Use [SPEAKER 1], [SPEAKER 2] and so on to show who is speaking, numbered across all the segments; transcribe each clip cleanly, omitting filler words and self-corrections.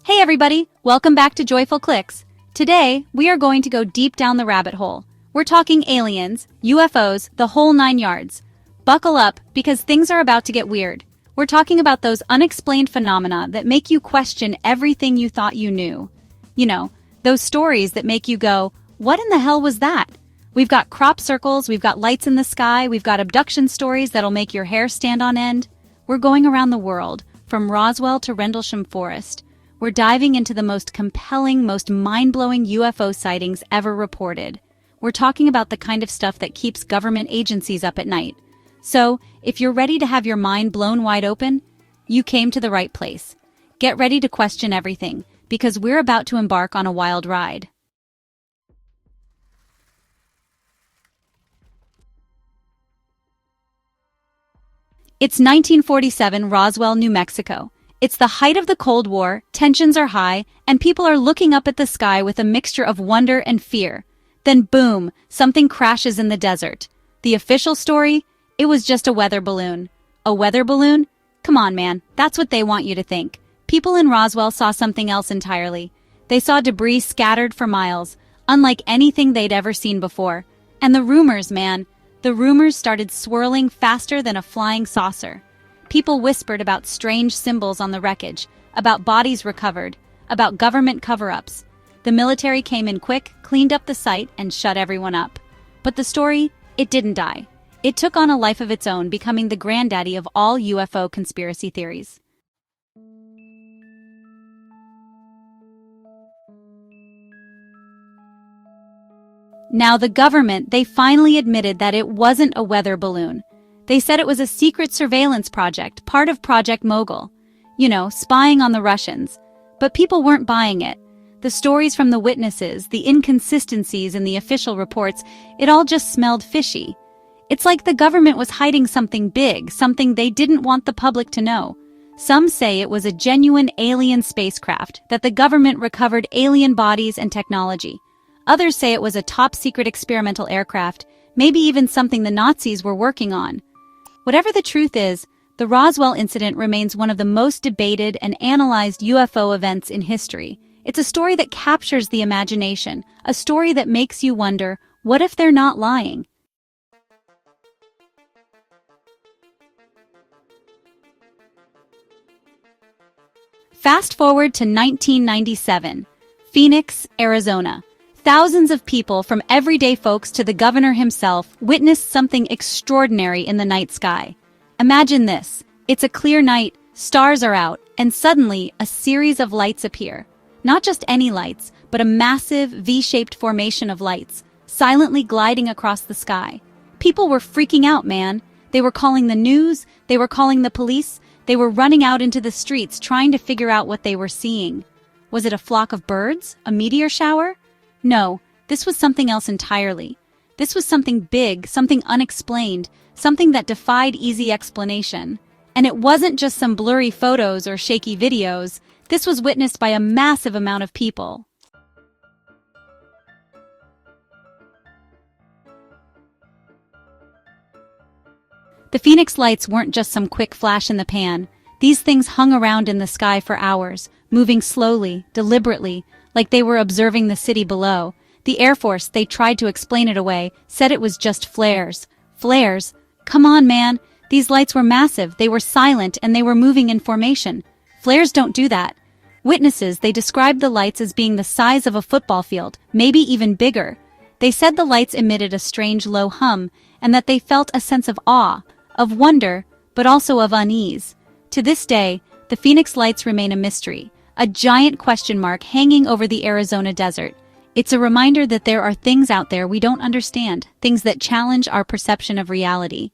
[SPEAKER 1] Hey everybody, welcome back to Joyful Clicks. Today, we are going to go deep down the rabbit hole. We're talking aliens, UFOs, the whole 9 yards. Buckle up, because things are about to get weird. We're talking about those unexplained phenomena that make you question everything you thought you knew. You know, those stories that make you go, what in the hell was that? We've got crop circles, we've got lights in the sky, we've got abduction stories that'll make your hair stand on end. We're going around the world, from Roswell to Rendlesham Forest. We're diving into the most compelling, most mind-blowing UFO sightings ever reported. We're talking about the kind of stuff that keeps government agencies up at night. So, if you're ready to have your mind blown wide open, you came to the right place. Get ready to question everything, because we're about to embark on a wild ride. It's 1947, Roswell, New Mexico. It's the height of the Cold War, tensions are high, and people are looking up at the sky with a mixture of wonder and fear. Then boom, something crashes in the desert. The official story? It was just a weather balloon. A weather balloon? Come on, man, that's what they want you to think. People in Roswell saw something else entirely. They saw debris scattered for miles, unlike anything they'd ever seen before. And the rumors, man, the rumors started swirling faster than a flying saucer. People whispered about strange symbols on the wreckage, about bodies recovered, about government cover-ups. The military came in quick, cleaned up the site, and shut everyone up. But the story, it didn't die. It took on a life of its own, becoming the granddaddy of all UFO conspiracy theories. Now, the government, they finally admitted that it wasn't a weather balloon. They said it was a secret surveillance project, part of Project Mogul. You know, spying on the Russians. But people weren't buying it. The stories from the witnesses, the inconsistencies in the official reports, it all just smelled fishy. It's like the government was hiding something big, something they didn't want the public to know. Some say it was a genuine alien spacecraft, that the government recovered alien bodies and technology. Others say it was a top-secret experimental aircraft, maybe even something the Nazis were working on. Whatever the truth is, the Roswell Incident remains one of the most debated and analyzed UFO events in history. It's a story that captures the imagination, a story that makes you wonder, what if they're not lying? Fast forward to 1997, Phoenix, Arizona. Thousands of people, from everyday folks to the governor himself, witnessed something extraordinary in the night sky. Imagine this. It's a clear night, stars are out, and suddenly a series of lights appear. Not just any lights, but a massive V-shaped formation of lights, silently gliding across the sky. People were freaking out, man. They were calling the news, they were calling the police, they were running out into the streets trying to figure out what they were seeing. Was it a flock of birds? A meteor shower? No, this was something else entirely. This was something big, something unexplained, something that defied easy explanation. And it wasn't just some blurry photos or shaky videos. This was witnessed by a massive amount of people. The Phoenix lights weren't just some quick flash in the pan. These things hung around in the sky for hours, moving slowly, deliberately, like they were observing the city below. The Air Force, they tried to explain it away, said it was just flares. Flares? Come on, man. These lights were massive, they were silent, and they were moving in formation. Flares don't do that. Witnesses, they described the lights as being the size of a football field, maybe even bigger. They said the lights emitted a strange low hum, and that they felt a sense of awe, of wonder, but also of unease. To this day, the Phoenix lights remain a mystery. A giant question mark hanging over the Arizona desert. It's a reminder that there are things out there we don't understand, things that challenge our perception of reality.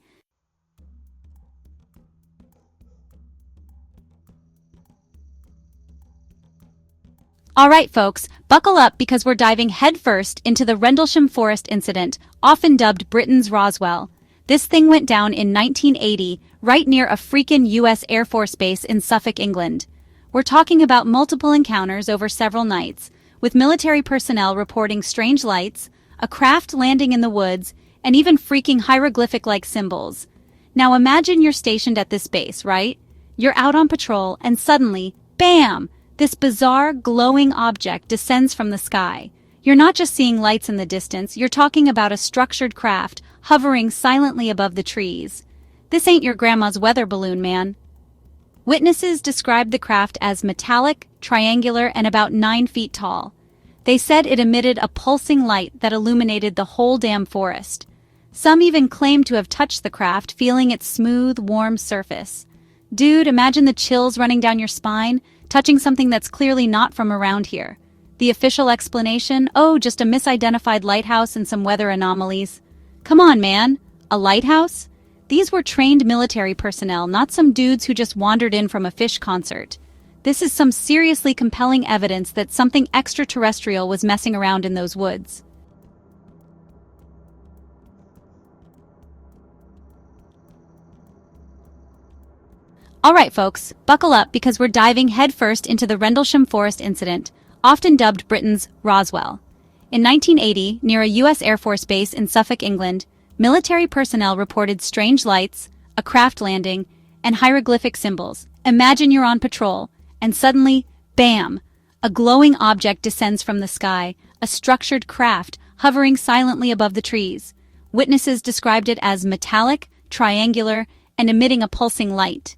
[SPEAKER 1] Alright folks, buckle up because we're diving headfirst into the Rendlesham Forest incident, often dubbed Britain's Roswell. This thing went down in 1980, right near a freaking US Air Force base in Suffolk, England. We're talking about multiple encounters over several nights, with military personnel reporting strange lights, a craft landing in the woods, and even freaking hieroglyphic-like symbols. Now imagine you're stationed at this base, right? You're out on patrol, and suddenly, bam! This bizarre, glowing object descends from the sky. You're not just seeing lights in the distance, you're talking about a structured craft hovering silently above the trees. This ain't your grandma's weather balloon, man. Witnesses described the craft as metallic, triangular, and about 9 feet tall. They said it emitted a pulsing light that illuminated the whole damn forest. Some even claimed to have touched the craft, feeling its smooth, warm surface. Dude, imagine the chills running down your spine, touching something that's clearly not from around here. The official explanation? Oh, just a misidentified lighthouse and some weather anomalies. Come on, man. A lighthouse? These were trained military personnel, not some dudes who just wandered in from a fish concert. This is some seriously compelling evidence that something extraterrestrial was messing around in those woods. Alright folks, buckle up because we're diving headfirst into the Rendlesham Forest Incident, often dubbed Britain's Roswell. In 1980, near a U.S. Air Force base in Suffolk, England, military personnel reported strange lights, a craft landing, and hieroglyphic symbols. Imagine you're on patrol, and suddenly, bam! A glowing object descends from the sky, a structured craft hovering silently above the trees. Witnesses described it as metallic, triangular, and emitting a pulsing light.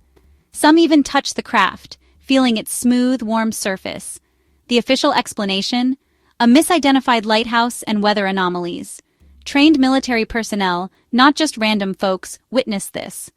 [SPEAKER 1] Some even touched the craft, feeling its smooth, warm surface. The official explanation? A misidentified lighthouse and weather anomalies. Trained military personnel, not just random folks, witnessed this.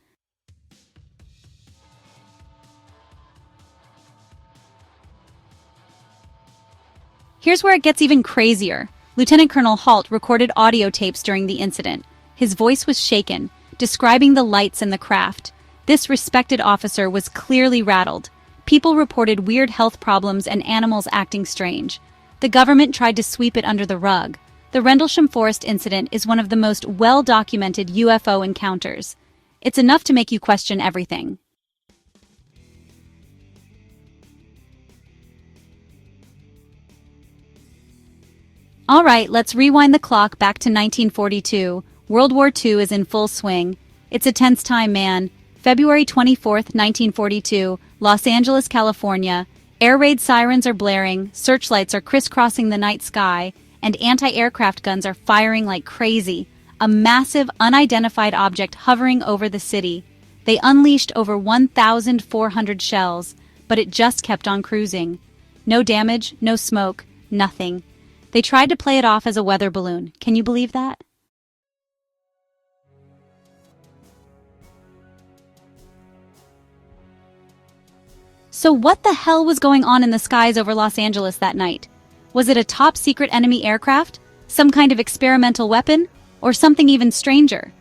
[SPEAKER 1] Here's where it gets even crazier. Lieutenant Colonel Halt recorded audio tapes during the incident. His voice was shaken, describing the lights and the craft. This respected officer was clearly rattled. People reported weird health problems and animals acting strange. The government tried to sweep it under the rug. The Rendlesham Forest Incident is one of the most well-documented UFO encounters. It's enough to make you question everything. Alright, let's rewind the clock back to 1942. World War II is in full swing. It's a tense time, man. February 24th, 1942, Los Angeles, California. Air raid sirens are blaring, searchlights are crisscrossing the night sky, and anti-aircraft guns are firing like crazy. A massive, unidentified object hovering over the city. They unleashed over 1,400 shells, but it just kept on cruising. No damage, no smoke, nothing. They tried to play it off as a weather balloon. Can you believe that? So what the hell was going on in the skies over Los Angeles that night? Was it a top-secret enemy aircraft? Some kind of experimental weapon? Or something even stranger?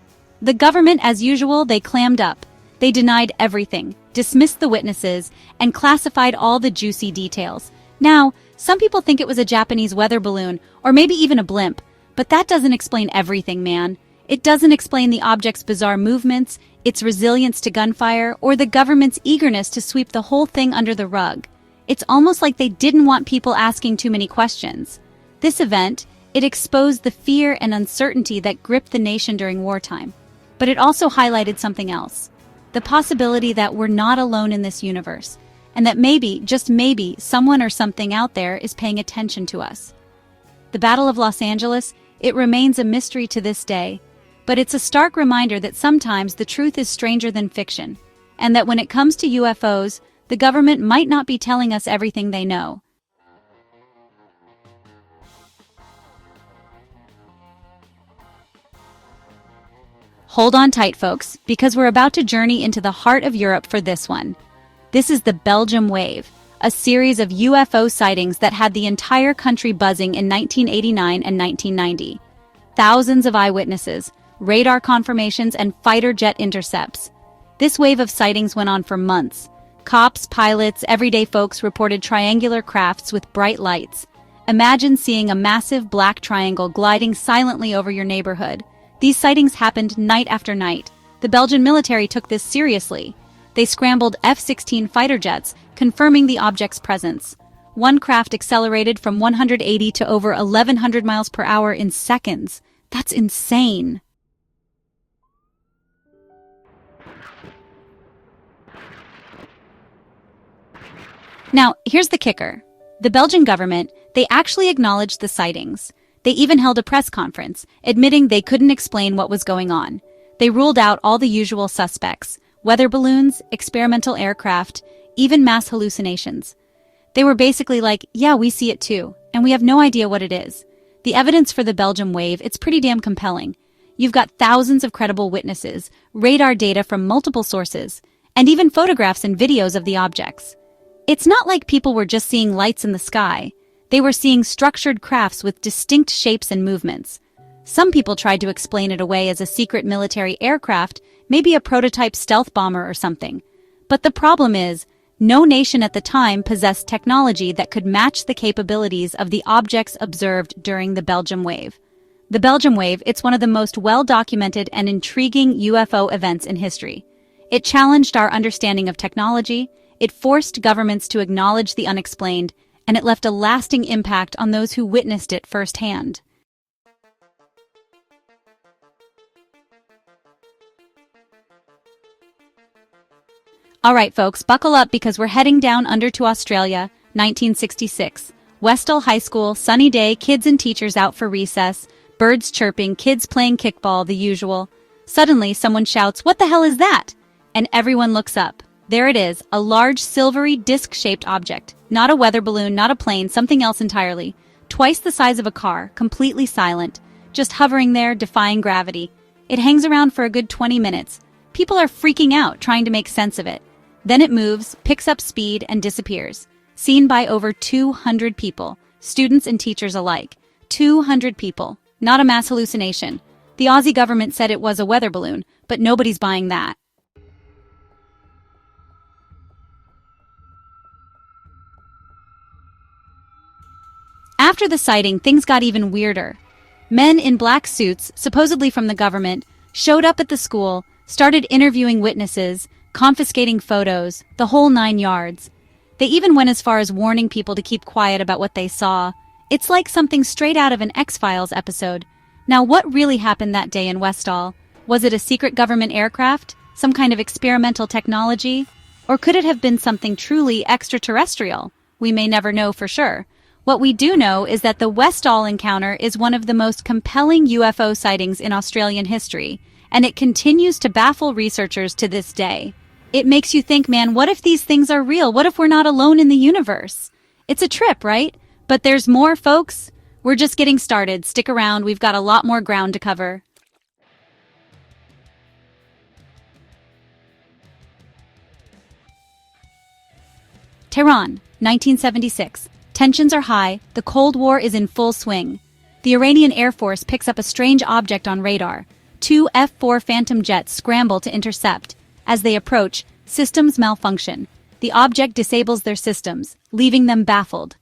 [SPEAKER 1] The government, as usual, they clammed up. They denied everything, dismissed the witnesses, and classified all the juicy details. Now, some people think it was a Japanese weather balloon, or maybe even a blimp, but that doesn't explain everything, man. It doesn't explain the object's bizarre movements, its resilience to gunfire, or the government's eagerness to sweep the whole thing under the rug. It's almost like they didn't want people asking too many questions. This event, it exposed the fear and uncertainty that gripped the nation during wartime. But it also highlighted something else. The possibility that we're not alone in this universe, and that maybe, just maybe, someone or something out there is paying attention to us. The Battle of Los Angeles, it remains a mystery to this day, but it's a stark reminder that sometimes the truth is stranger than fiction, and that when it comes to UFOs, the government might not be telling us everything they know. Hold on tight, folks, because we're about to journey into the heart of Europe for this one. This is the Belgium Wave, a series of UFO sightings that had the entire country buzzing in 1989 and 1990. Thousands of eyewitnesses, radar confirmations, and fighter jet intercepts. This wave of sightings went on for months. Cops, pilots, everyday folks reported triangular crafts with bright lights. Imagine seeing a massive black triangle gliding silently over your neighborhood. These sightings happened night after night. The Belgian military took this seriously. They scrambled F-16 fighter jets, confirming the object's presence. One craft accelerated from 180 to over 1,100 miles per hour in seconds. That's insane. Now, here's the kicker. The Belgian government, they actually acknowledged the sightings. They even held a press conference, admitting they couldn't explain what was going on. They ruled out all the usual suspects: weather balloons, experimental aircraft, even mass hallucinations. They were basically like, yeah, we see it too, and we have no idea what it is. The evidence for the Belgium wave, it's pretty damn compelling. You've got thousands of credible witnesses, radar data from multiple sources, and even photographs and videos of the objects. It's not like people were just seeing lights in the sky. They were seeing structured crafts with distinct shapes and movements. Some people tried to explain it away as a secret military aircraft, maybe a prototype stealth bomber or something. But the problem is, no nation at the time possessed technology that could match the capabilities of the objects observed during the Belgium wave. The Belgium wave, it's one of the most well-documented and intriguing UFO events in history. It challenged our understanding of technology, it forced governments to acknowledge the unexplained, and it left a lasting impact on those who witnessed it firsthand. All right, folks, buckle up because we're heading down under to Australia, 1966. Westall High School, sunny day, kids and teachers out for recess, birds chirping, kids playing kickball, the usual. Suddenly, someone shouts, "What the hell is that?" And everyone looks up. There it is, a large silvery disc-shaped object. Not a weather balloon, not a plane, something else entirely. Twice the size of a car, completely silent, just hovering there, defying gravity. It hangs around for a good 20 minutes. People are freaking out, trying to make sense of it. Then it moves, picks up speed, and disappears. Seen by over 200 people, students and teachers alike. 200 people. Not a mass hallucination. The Aussie government said it was a weather balloon, but nobody's buying that. After the sighting, things got even weirder. Men in black suits, supposedly from the government, showed up at the school, started interviewing witnesses, confiscating photos, the whole 9 yards. They even went as far as warning people to keep quiet about what they saw. It's like something straight out of an X-Files episode. Now, what really happened that day in Westall? Was it a secret government aircraft? Some kind of experimental technology? Or could it have been something truly extraterrestrial? We may never know for sure. What we do know is that the Westall encounter is one of the most compelling UFO sightings in Australian history, and it continues to baffle researchers to this day. It makes you think, man, what if these things are real? What if we're not alone in the universe? It's a trip, right? But there's more, folks. We're just getting started. Stick around, we've got a lot more ground to cover. Tehran, 1976. Tensions are high, the Cold War is in full swing. The Iranian Air Force picks up a strange object on radar. 2 F-4 Phantom jets scramble to intercept. As they approach, systems malfunction. The object disables their systems, leaving them baffled.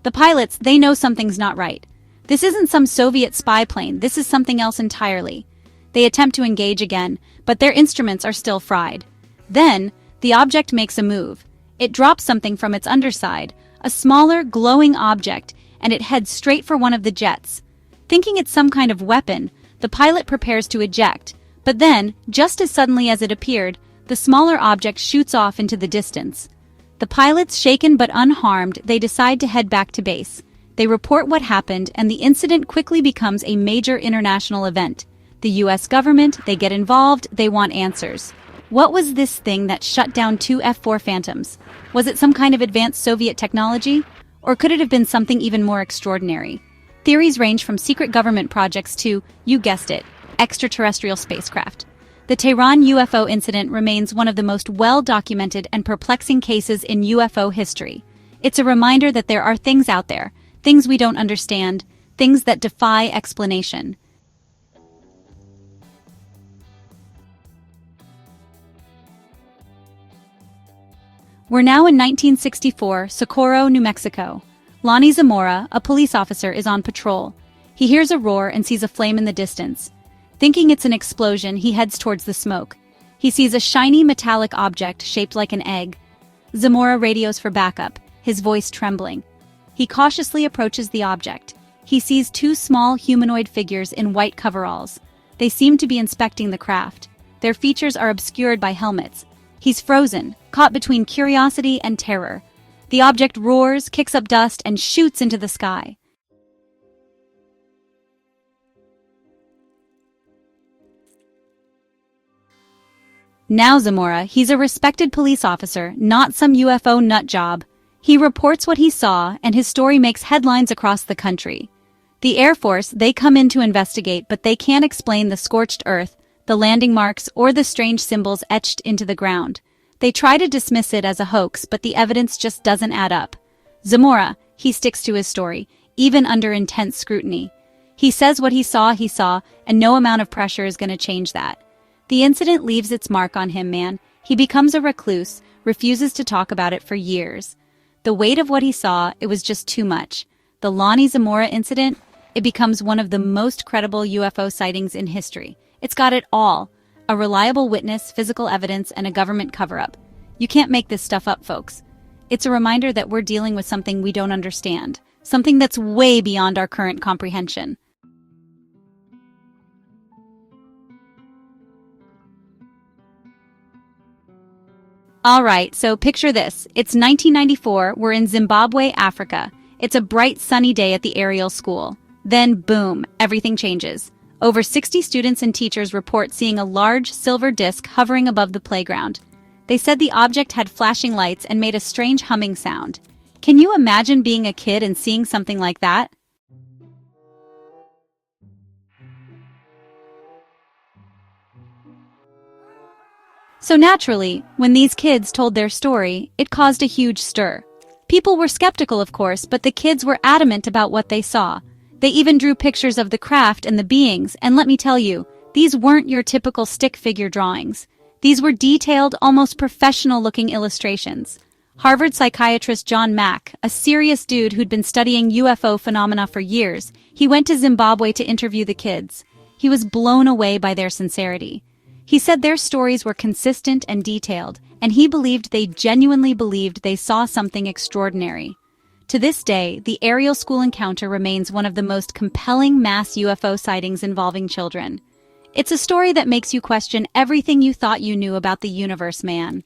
[SPEAKER 1] The pilots, they know something's not right. This isn't some Soviet spy plane, this is something else entirely. They attempt to engage again, but their instruments are still fried. Then, the object makes a move. It drops something from its underside, a smaller, glowing object, and it heads straight for one of the jets. Thinking it's some kind of weapon, the pilot prepares to eject, but then, just as suddenly as it appeared, the smaller object shoots off into the distance. The pilots, shaken but unharmed, they decide to head back to base. They report what happened, and the incident quickly becomes a major international event. The US government, they get involved, they want answers. What was this thing that shut down 2 F-4 Phantoms? Was it some kind of advanced Soviet technology? Or could it have been something even more extraordinary? Theories range from secret government projects to, you guessed it, extraterrestrial spacecraft. The Tehran UFO incident remains one of the most well-documented and perplexing cases in UFO history. It's a reminder that there are things out there, things we don't understand, things that defy explanation. We're now in 1964, Socorro, New Mexico. Lonnie Zamora, a police officer, is on patrol. He hears a roar and sees a flame in the distance. Thinking it's an explosion, he heads towards the smoke. He sees a shiny metallic object shaped like an egg. Zamora radios for backup, his voice trembling. He cautiously approaches the object. He sees 2 small humanoid figures in white coveralls. They seem to be inspecting the craft. Their features are obscured by helmets. He's frozen, caught between curiosity and terror. The object roars, kicks up dust, and shoots into the sky. Now Zamora, he's a respected police officer, not some UFO nut job. He reports what he saw, and his story makes headlines across the country. The Air Force, they come in to investigate, but they can't explain the scorched earth, the landing marks, or the strange symbols etched into the ground. They try to dismiss it as a hoax, but the evidence just doesn't add up. Zamora, he sticks to his story, even under intense scrutiny. He says what he saw, and no amount of pressure is going to change that. The incident leaves its mark on him, man. He becomes a recluse, refuses to talk about it for years. The weight of what he saw, it was just too much. The Lonnie Zamora incident, it becomes one of the most credible UFO sightings in history. It's got it all. A reliable witness, physical evidence, and a government cover-up. You can't make this stuff up, folks. It's a reminder that we're dealing with something we don't understand. Something that's way beyond our current comprehension. Alright, so picture this. It's 1994, we're in Zimbabwe, Africa. It's a bright, sunny day at the aerial school. Then, boom, everything changes. Over 60 students and teachers report seeing a large, silver disc hovering above the playground. They said the object had flashing lights and made a strange humming sound. Can you imagine being a kid and seeing something like that? So naturally, when these kids told their story, it caused a huge stir. People were skeptical, of course, but the kids were adamant about what they saw. They even drew pictures of the craft and the beings, and let me tell you, these weren't your typical stick figure drawings. These were detailed, almost professional-looking illustrations. Harvard psychiatrist John Mack, a serious dude who'd been studying UFO phenomena for years, he went to Zimbabwe to interview the kids. He was blown away by their sincerity. He said their stories were consistent and detailed, and he believed they genuinely believed they saw something extraordinary. To this day, the aerial school encounter remains one of the most compelling mass UFO sightings involving children. It's a story that makes you question everything you thought you knew about the universe, man.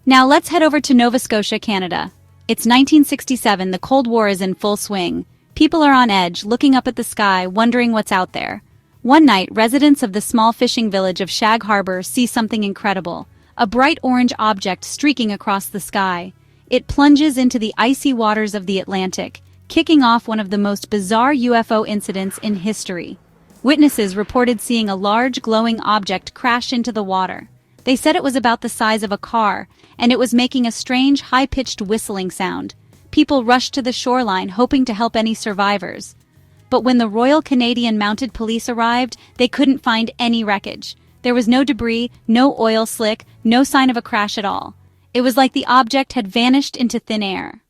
[SPEAKER 1] Now let's head over to Nova Scotia, Canada. It's 1967, the Cold War is in full swing. People are on edge, looking up at the sky, wondering what's out there. One night, residents of the small fishing village of Shag Harbor see something incredible. A bright orange object streaking across the sky. It plunges into the icy waters of the Atlantic, kicking off one of the most bizarre UFO incidents in history. Witnesses reported seeing a large glowing object crash into the water. They said it was about the size of a car, and it was making a strange, high-pitched whistling sound. People rushed to the shoreline, hoping to help any survivors. But when the Royal Canadian Mounted Police arrived, they couldn't find any wreckage. There was no debris, no oil slick, no sign of a crash at all. It was like the object had vanished into thin air.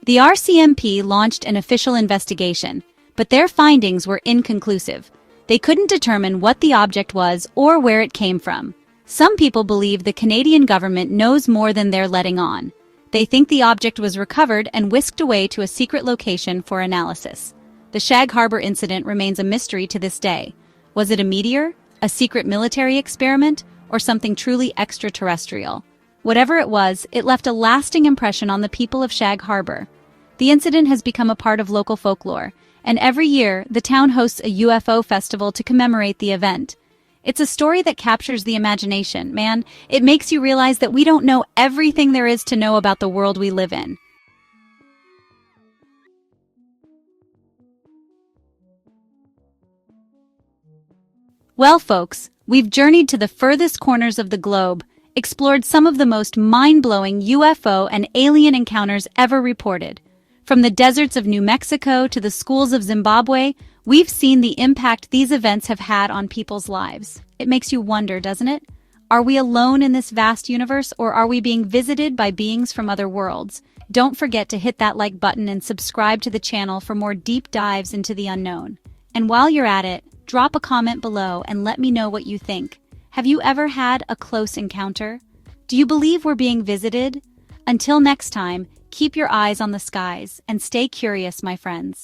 [SPEAKER 1] The RCMP launched an official investigation, but their findings were inconclusive. They couldn't determine what the object was or where it came from. Some people believe the Canadian government knows more than they're letting on. They think the object was recovered and whisked away to a secret location for analysis. The Shag Harbor incident remains a mystery to this day. Was it a meteor, a secret military experiment, or something truly extraterrestrial? Whatever it was, it left a lasting impression on the people of Shag Harbor. The incident has become a part of local folklore, and every year, the town hosts a UFO festival to commemorate the event. It's a story that captures the imagination, man. It makes you realize that we don't know everything there is to know about the world we live in. Well, folks, we've journeyed to the furthest corners of the globe, explored some of the most mind-blowing UFO and alien encounters ever reported. From the deserts of New Mexico to the schools of Zimbabwe, we've seen the impact these events have had on people's lives. It makes you wonder, doesn't it? Are we alone in this vast universe, or are we being visited by beings from other worlds? Don't forget to hit that like button and subscribe to the channel for more deep dives into the unknown. And while you're at it, drop a comment below and let me know what you think. Have you ever had a close encounter? Do you believe we're being visited? Until next time, keep your eyes on the skies and stay curious, my friends.